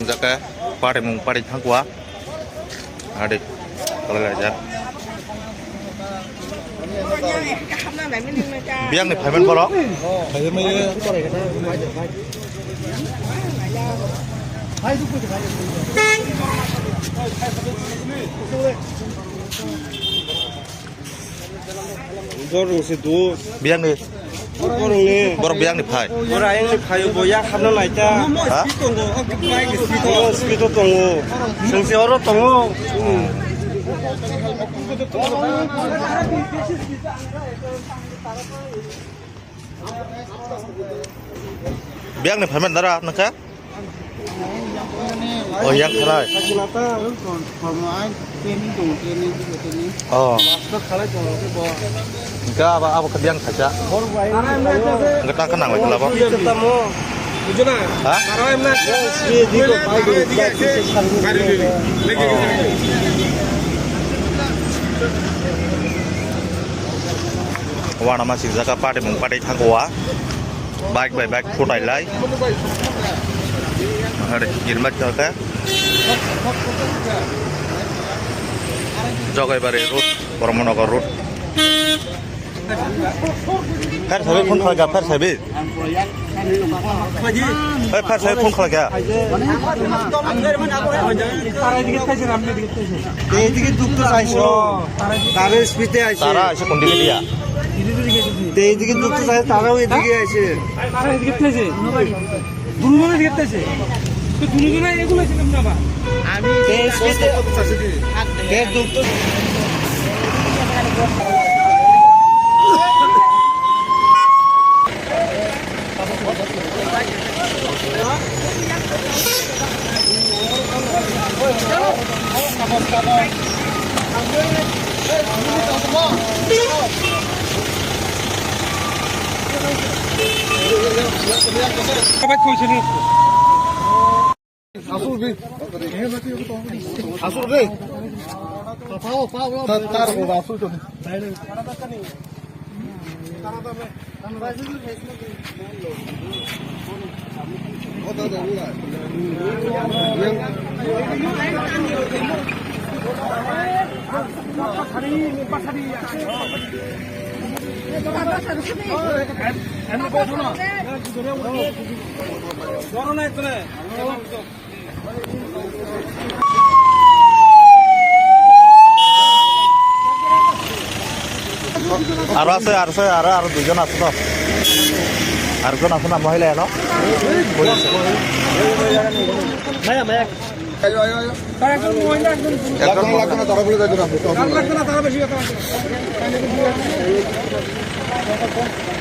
jaka party mung party thangwa adik kalau aja biang nih payment poro Borong situ, biang nih borong ni, borong biang nih pay borong yang ni payu boyak hamna naita, speedo tongo, sengsi oro tongo. biang nih payment dara naka oh yang kalah oh enggak apa kebiang saja enggak tak kenang lagi lah pak hah warna masih jaga party mung party thangwa baik baik baik photai lai ada jirmat jaga jaga bare road Paramonogor road per sabe phone khala per sabe per sabe phone khala এইদিকে দুটো চাইছো তারে স্পিডে আছে তারা এসে কোন দিকে দিয়া এইদিকে দুটো চাইছে তারাও এদিকে আছে তারা এদিকে থেকে দুজনে দিকে থেকে তো দুজনে এগুলো ছিলাম না বা আমি এই স্পিডে কে দুটো সবাই কইছেন আসল রে তার আসল তো আর দুজন আছে তো আরেকজন আছে না মহিলা এলো